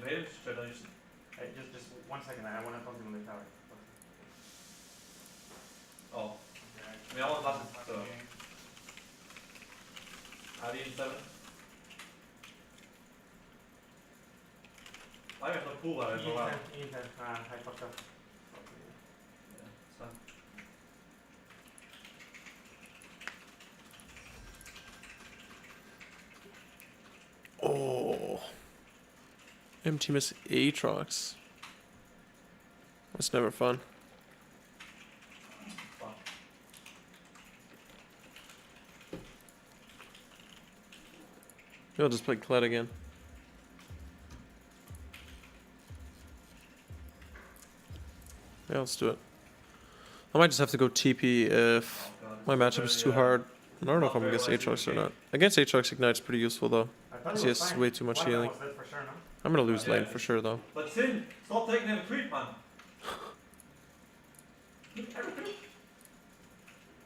wait, straight on. Hey, just 1 second. I want to talk to you on the tower. Oh. Men jag har varit så. Är det inte? I got no cool out of it. Inter. I fucked up. Yeah, so. Oh. Team is Aatrox. That's never fun. Maybe I'll just play Kled again. Yeah, let's do it. I might just have to go TP if my matchup is too hard. I don't know if I'm against Aatrox or not. Against Aatrox, Ignite's pretty useful though. Because he has way too much healing. I'm gonna lose lane for sure though. But Sin, stop taking him a creep, man.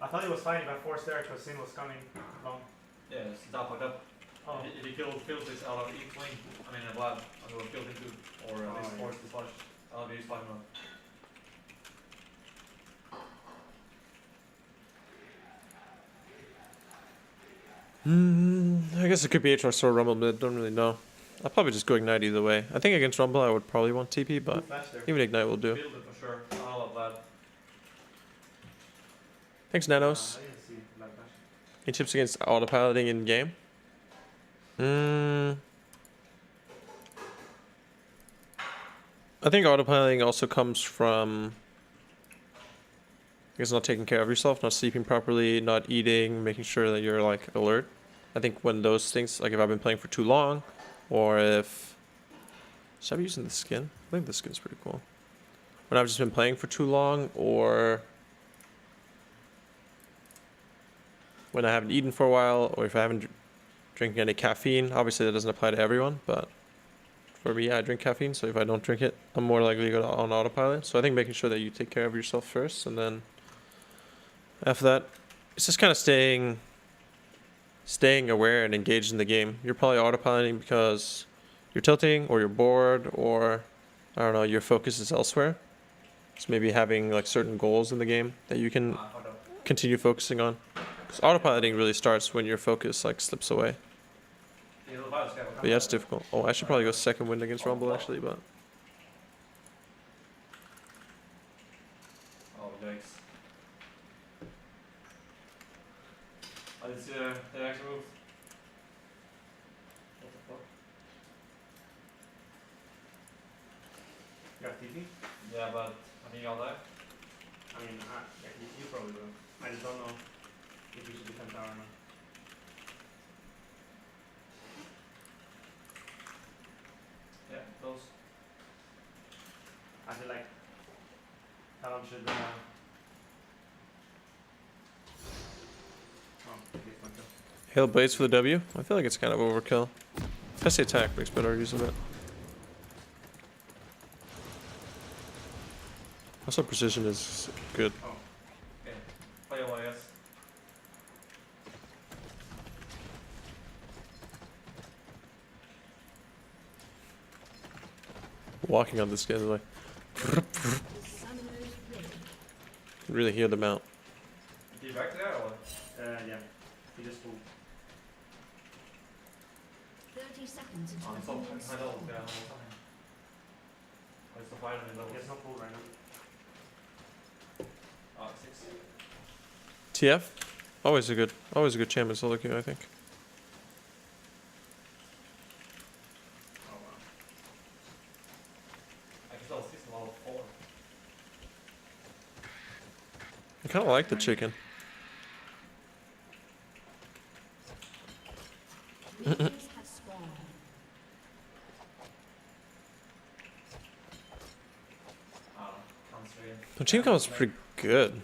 I thought he was fine, but forced there because Sin was coming long. Yeah, it's that fucked up. Oh. If he kills this out of each lane, I mean, Vlad, I would have killed him too. Or at least forced the flash. I'll be fine now. I guess it could be Aatrox or Rumble mid, don't really know. I'll probably just go Ignite either way. I think against Rumble I would probably want TP, but even Ignite will do. Build it for sure. I love that. Thanks, Nanos. Any tips against autopiloting in game? I think autopiloting also comes from, I guess, not taking care of yourself, not sleeping properly, not eating, making sure that you're like alert. I think when those things, like if I've been playing for too long, or if, should I be using the skin? I think the skin's pretty cool. When I've just been playing for too long, or when I haven't eaten for a while, or if I haven't drinking any caffeine. Obviously that doesn't apply to everyone, but for me, I drink caffeine, so if I don't drink it, I'm more likely to go on autopilot. So I think making sure that you take care of yourself first, and then after that, it's just kind of staying aware and engaged in the game. You're probably autopiloting because you're tilting, or you're bored, or I don't know, your focus is elsewhere. So maybe having like certain goals in the game that you can continue focusing on. Because autopiloting really starts when your focus like slips away. But yeah, it's difficult. Oh, I should probably go second wind against Rumble actually, but oh yikes. I didn't see the actual move. What the fuck? You got TP? Yeah, but I think I'll die. I mean, yeah, you probably will. I just don't know if you should defend tower or not. Yeah, close. I feel like Talon should Hail Blades for the W. I feel like it's kind of overkill. If I attack makes better use of it. Also, precision is good. Oh, okay. Play away, yes. Walking on this guy is like really hear them out. Are you back to that or what? yeah. He just moved. 30 seconds until I'm so I know, yeah, I'm fine. Where's the fight in the He has no pull right now. Oh, 6. TF, always a good champion solo queue, I think. Oh wow. I can tell 6 level 4. I kind of like the chicken. The team comes pretty good.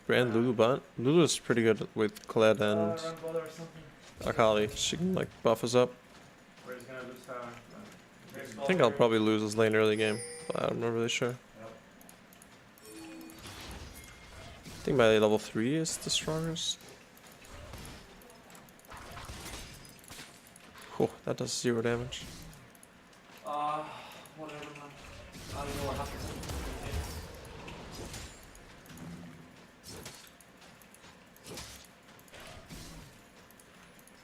Brand Lulu bot. Lulu is pretty good with Kled and Akali. She can like buff us up. I think I'll probably lose this lane early game, but I'm not really sure. I think my level 3 is the strongest. Oh, that does 0 damage. Whatever, man. I don't know what happens.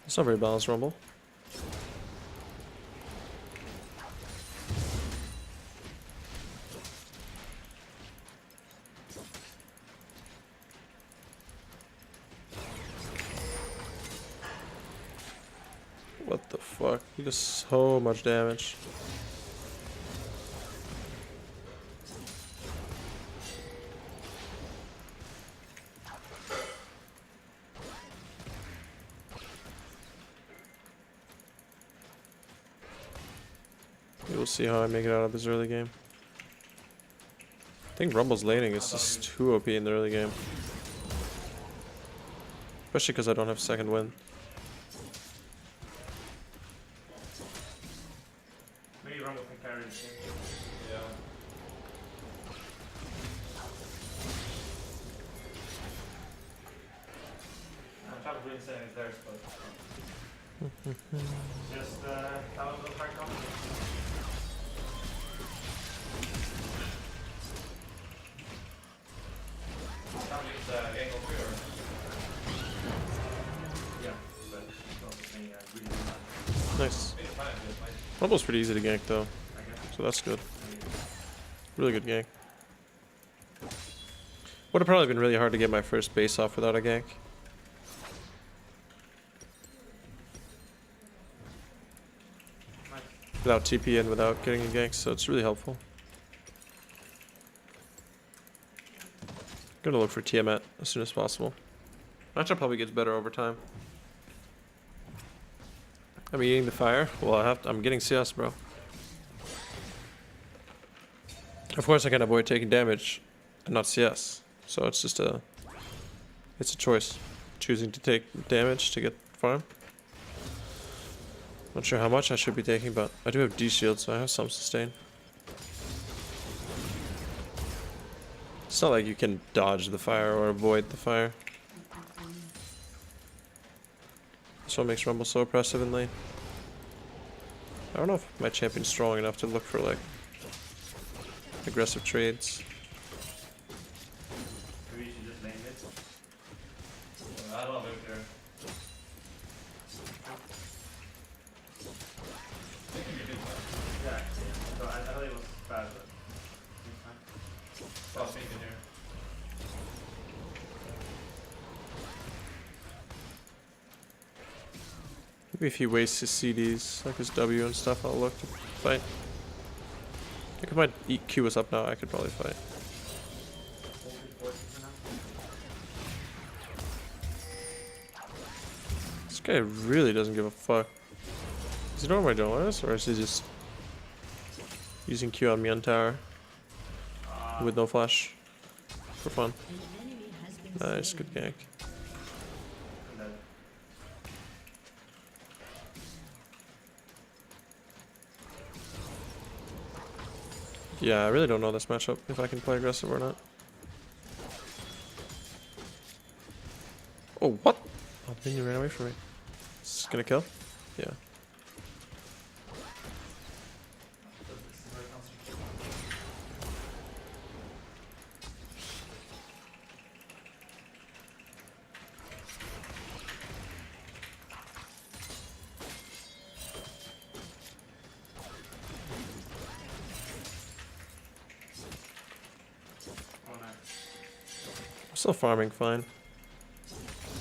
It's not very balanced, Rumble. What the fuck? He does so much damage. We'll see how I make it out of this early game. I think Rumble's laning is just too OP in the early game. Especially because I don't have second wind. Maybe Rumble can carry this game. Yeah. I'm trying to really say it's theirs, but. Just that was the hard comment. Can't use angle 3 or. Yeah, but it's not the thing I really like. Nice. Maybe it's fine, it's fine. Rumble's pretty easy to gank though, I guess. so that's good. Really good gank. Would have probably been really hard to get my first base off without a gank. Nice. Without TP and without getting a gank, so it's really helpful. Gonna look for Tiamat as soon as possible. Matchup probably gets better over time. I'm eating the fire. Well, I'm getting CS, bro. Of course, I can avoid taking damage and not CS. So it's just it's a choice. Choosing to take damage to get farm. Not sure how much I should be taking, but I do have D shield, so I have some sustain. It's not like you can dodge the fire or avoid the fire. That's what makes Rumble so oppressive in lane. I don't know if my champion's strong enough to look for like aggressive trades. Maybe you should just lane it. I don't live there. I think you do that. Yeah, so I thought it was bad, but it's fine. Stop thinking here. Maybe if he wastes his CDs, like his W and stuff, I'll look to fight. I think if my Q was up now, I could probably fight. This guy really doesn't give a fuck. Does he know where my jungle is, or is he just using Q on me on tower with no flash for fun? An enemy has been Nice, slain. good gank. And then Yeah, I really don't know this matchup, if I can play aggressive or not. Oh, what? Oh, the minion ran away from me. Is this gonna kill? Yeah. This is very concentrated. oh no. I'm still farming fine.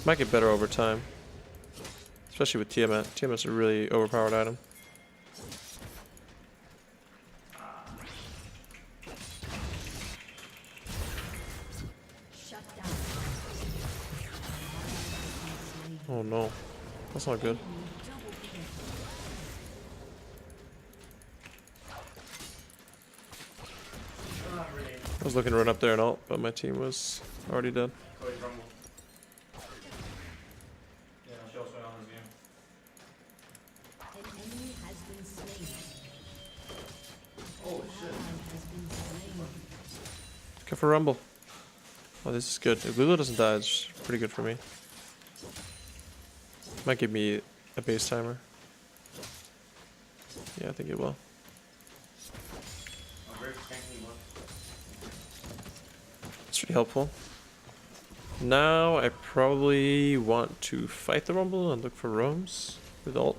Might get better over time. Especially with Tiamat. Tiamat's a really overpowered item. Shut down. Oh no. That's not good. Double kill. Not really. I was looking to run up there and ult, but my team was already dead. So it's Rumble. Yeah, she also went on this game. An enemy has been slain. Oh An shit. ally has been slain. Go for Rumble. Oh, this is good. If Lulu doesn't die, it's pretty good for me. Might give me a base timer. Yeah, I think it will. very tanky one. It's really helpful. Now I probably want to fight the Rumble and look for roams with ult.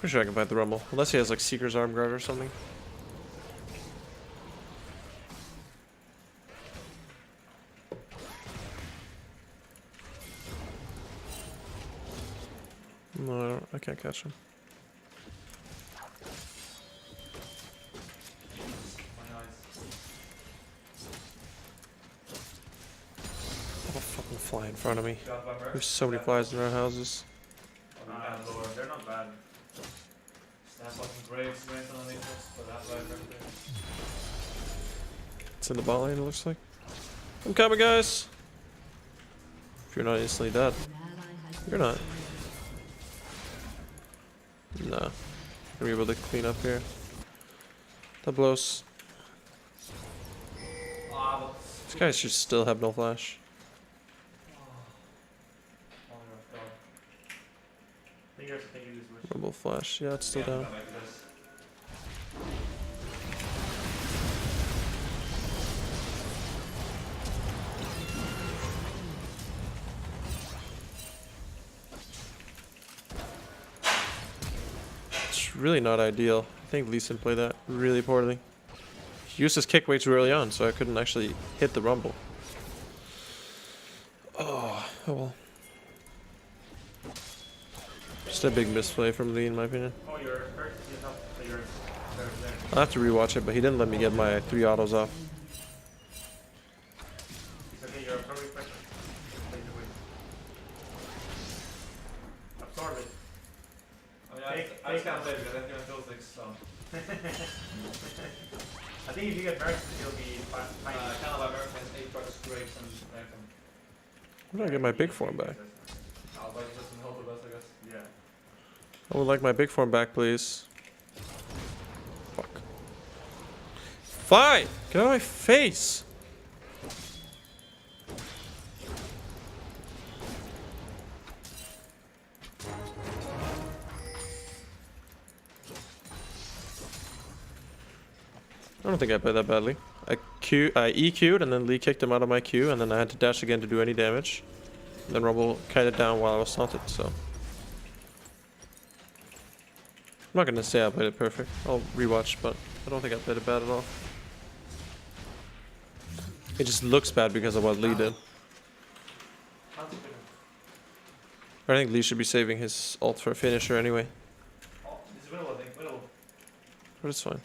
Pretty sure I can fight the Rumble, unless he has like Seeker's Arm Guard or something. No, I can't catch him. My eyes. Oh, fucking fly in front of me. Got by Merc. There's so many flies in our houses. Lower. They're not bad. That's fucking great strength underneath us, but that's right there. It's in the bot lane, it looks like. I'm coming, guys! If you're not instantly dead. You're not. Nah. Gonna be able to clean up here. That blows. Ah, but... These guys should still have no flash. Oh my god. I think you have to think of this much. Rumble flash. Yeah, it's still down. Come back to this. It's really not ideal. I think Lee Sin played that really poorly. He used his kick way too early on, so I couldn't actually hit the Rumble. Oh well. Just a big misplay from Lee, in my opinion. Oh, you're hurt. You help. So you're there. I'll have to rewatch it, but he didn't let me get my 3 autos off. It's okay. You're probably pressure. Take it away. Absorb it. I mean, I just can't play because I think I feel sick, so... I think if you get Bjergsen, you'll be fine. kind of Americans, 8 bucks grapes and American. Where do I get my big form back? I'll buy just some help with us, I guess. Yeah. I would like my big form back, please. Fuck. Fine! Get out of my face! I don't think I played that badly. I EQ'd and then Lee kicked him out of my Q, and then I had to dash again to do any damage. And then Rumble kited down while I was taunted, so. I'm not gonna say I played it perfect. I'll rewatch, but I don't think I played it bad at all. It just looks bad because of what Lee did. I think Lee should be saving his ult for a finisher anyway, Oh, this is Widow, I think. Widow. but it's fine.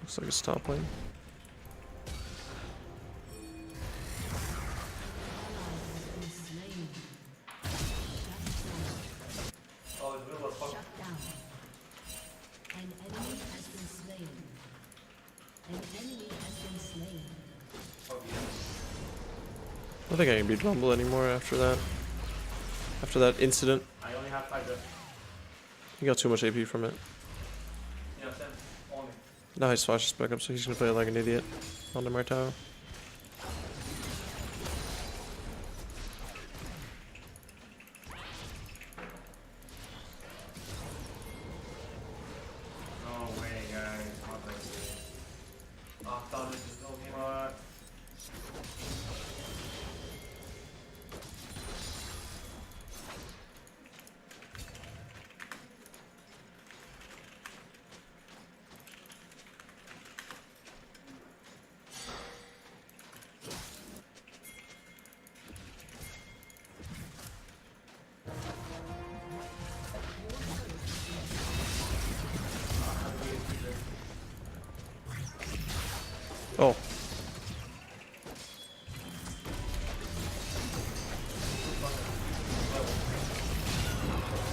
Looks like it's top lane. Oh, this Widow was fucking... Shut down. An enemy has been slain. An enemy has been slain. I don't think I can beat Rumble anymore after that. After that incident, I only have 5 left. he got too much AP from it. Yeah, Sam. Only. Now his flash is back up, so he's gonna play like an idiot on the Martow. No way, guys. Not like this. Ah, thought this was no game. What? Oh.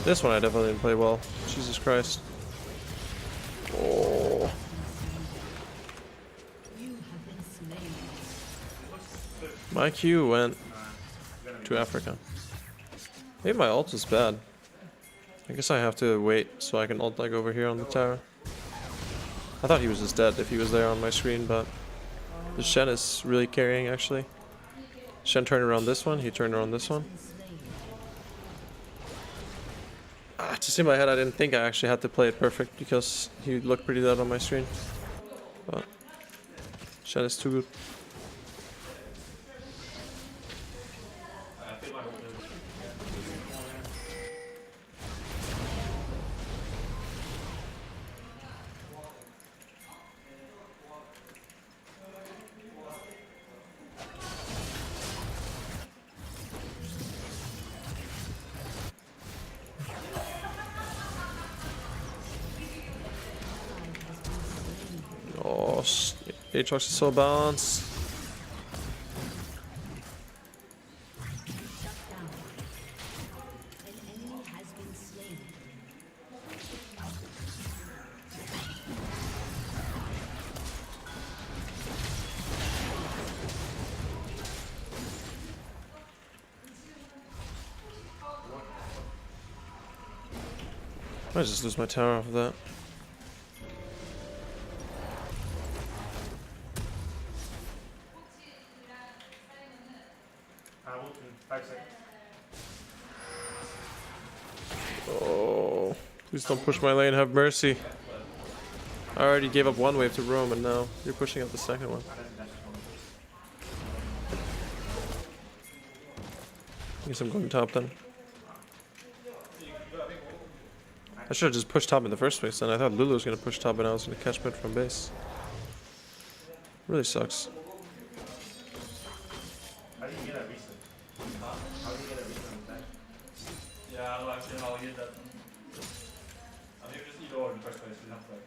This one I definitely didn't play well. Jesus Christ. Oh. You have been slain. My Q went Gonna be to Africa. Maybe my ult is bad. I guess I have to wait so I can ult like over here on the tower. I thought he was just dead if he was there on my screen, but The Shen is really carrying actually. Shen turned around this one, he turned around this one. Just in my head I didn't think I actually had to play it perfect because he looked pretty dead on my screen. But Shen is too good. I feel like Oh, Aatrox is so balanced. Shut down. An enemy has been slain. I might just lose my tower off of that. Ult in 5 seconds. Oh, please don't push my lane, have mercy. I already gave up one wave to roam and now you're pushing up the second one. I guess I'm going top then. I should have just pushed top in the first place then. I thought Lulu was going to push top and I was going to catch mid from base. Really sucks. How do you get a reset? How do you get a reset on that? yeah, I don't know actually how I get that. I think just eat over in the first place, you have to like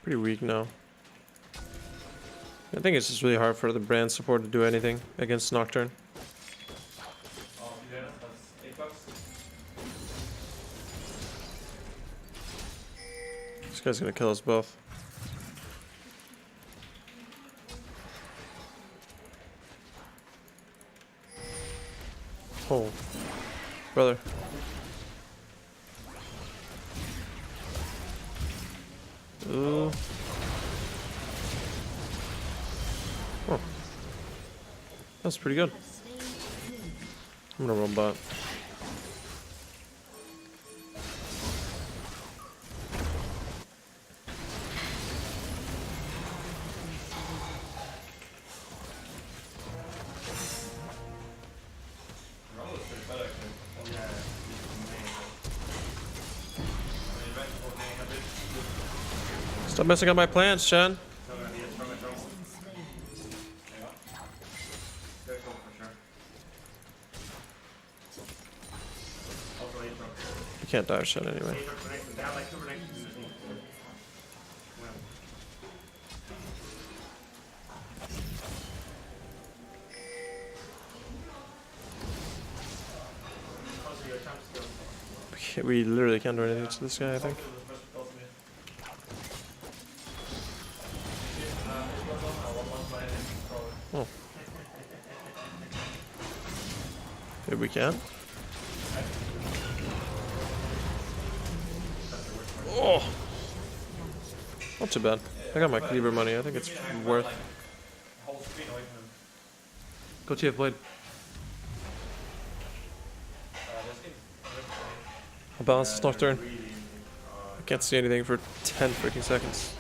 Pretty weak now. I think it's just really hard for the brand support to do anything against Nocturne. oh you did it, that's $8. This guy's going to kill us both. Oh, brother. Ooh. Oh. That's pretty good. I'm gonna roam bot. Rumble is pretty better actually. Yeah. I mean, Rent will make a bit. Stop messing up my plans, Shen. Still gonna be a strong control. There you go. Very cool for sure. Also Aatrox. You can't dive Shen anyway. Aatrox connected. They have like 2 connections in the team. Well. Also your champ still. We literally can't do anything to this guy, I think. Oh. Maybe we can. Oh! Not too bad. I got my cleaver money. I think it's worth. Go TF Blade. I'll balance this Nocturne. I can't see anything for 10 freaking seconds.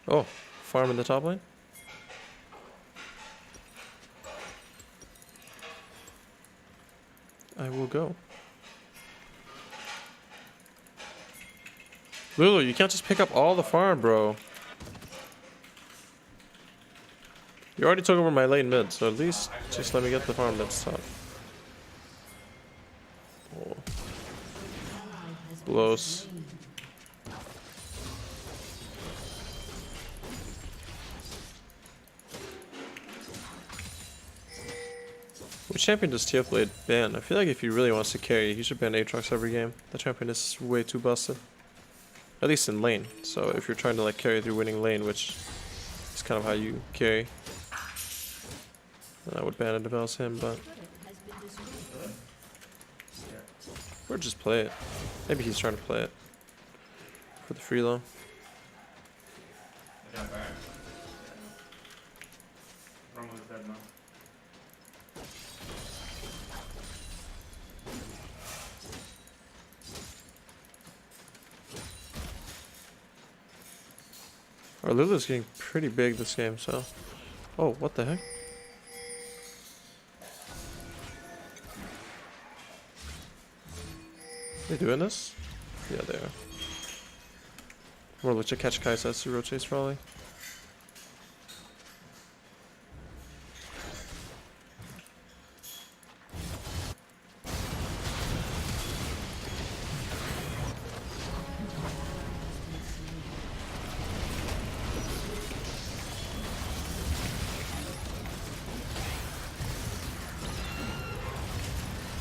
Oh, farm in the top lane? I will go. Lulu, you can't just pick up all the farm, bro. You already took over my lane mid, so at least just let me get the farm that's top. Oh. Blows. Which champion does TF Blade ban? I feel like if he really wants to carry, he should ban Aatrox every game. The champion is way too busted. At least in lane. So if you're trying to like carry through winning lane, which is kind of how you carry, then I would ban it if I was him, but or just play it. Maybe he's trying to play it for the free low. Rumble is dead now. Our Lulu's getting pretty big this game, so. Oh, what the heck? They doing this? Yeah, they are. More legit catch Kaisa as he rotates, probably.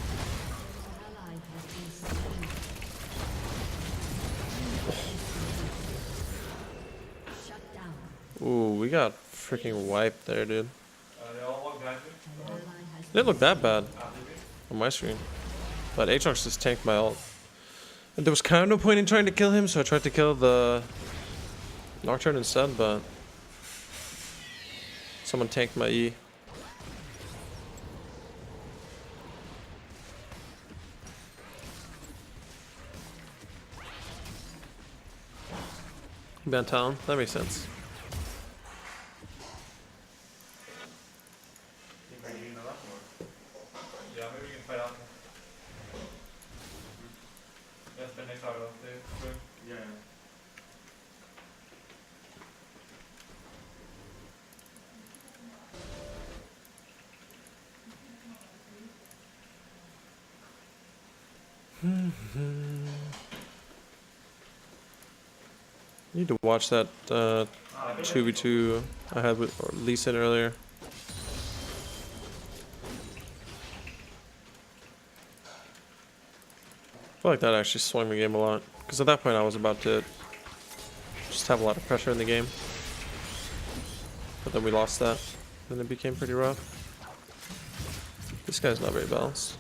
Ally has been slain. Shut down. Ooh, we got freaking wiped there, dude. They all walk behind you. An ally has Didn't look that bad Did we? on my screen. But Aatrox just tanked my ult. And there was kind of no point in trying to kill him, so I tried to kill the Nocturne instead, but someone tanked my E. Ban Talon, that makes sense. Think we're doing a lot more. Yeah, maybe we can fight after. That's the next hour. Sure. Yeah. Need to watch that Ah, 2v2 I had with Lee Sin earlier. I feel like that actually swung the game a lot. Because at that point I was about to just have a lot of pressure in the game. But then we lost that. Then it became pretty rough. This guy's not very balanced.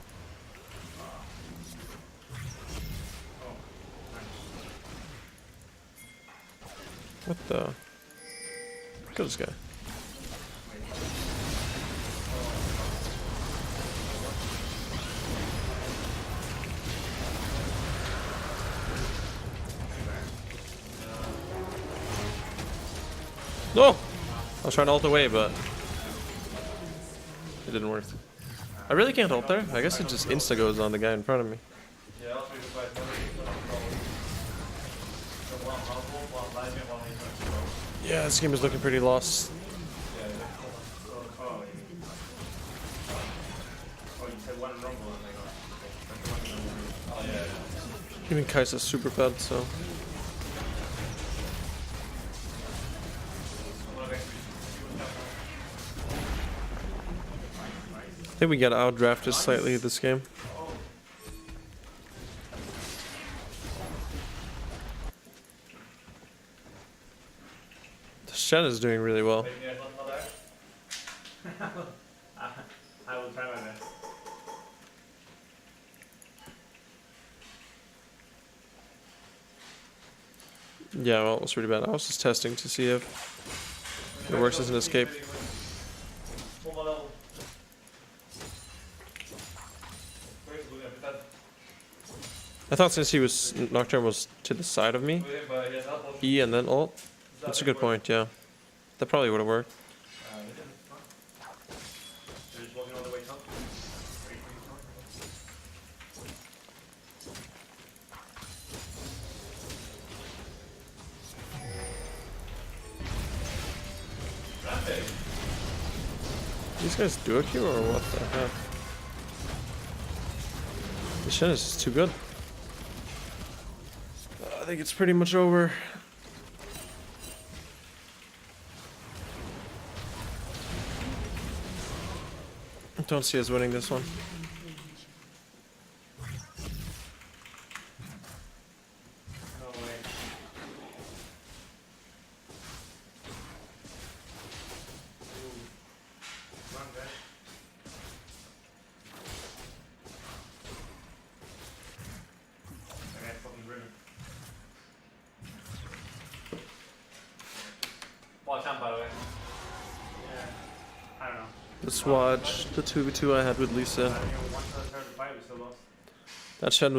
What the? Kill this guy. No! I was trying to ult away, but it didn't work. I really can't ult there. I guess it just insta goes on the guy in front of me. Yeah, also we can fight one one household, one live, and one defense. Yeah, this game is looking pretty lost. Yeah, yeah. Oh, oh, you said one Rumble and I got. That's one Rumble. Oh, yeah, yeah. Even Kaisa's super fed, so. One of XP. I think we got outdrafted slightly this game. Shen is doing really well. Wait, yeah, not there. I will try my best. Yeah, well, it was pretty bad. I was just testing to see if it works as an escape. One more level. Where's Blue? Is that I thought since he was Nocturne was to the side of me, with him? But yeah, not motion. E and then ult. Is that That's a big good work? point, yeah. That probably would have worked. They didn't. They're just walking all the way top. Rampage. These guys do a Q or what the heck? The Shen is just too good. I think it's pretty much over. Don't see us winning this one. No way. Ooh. Run back. That guy's fucking brilliant. Watch out, by the way. Yeah. I don't know. Let's watch the 2v2 I had with Lisa. Once I turned 5, we still lost. That Shen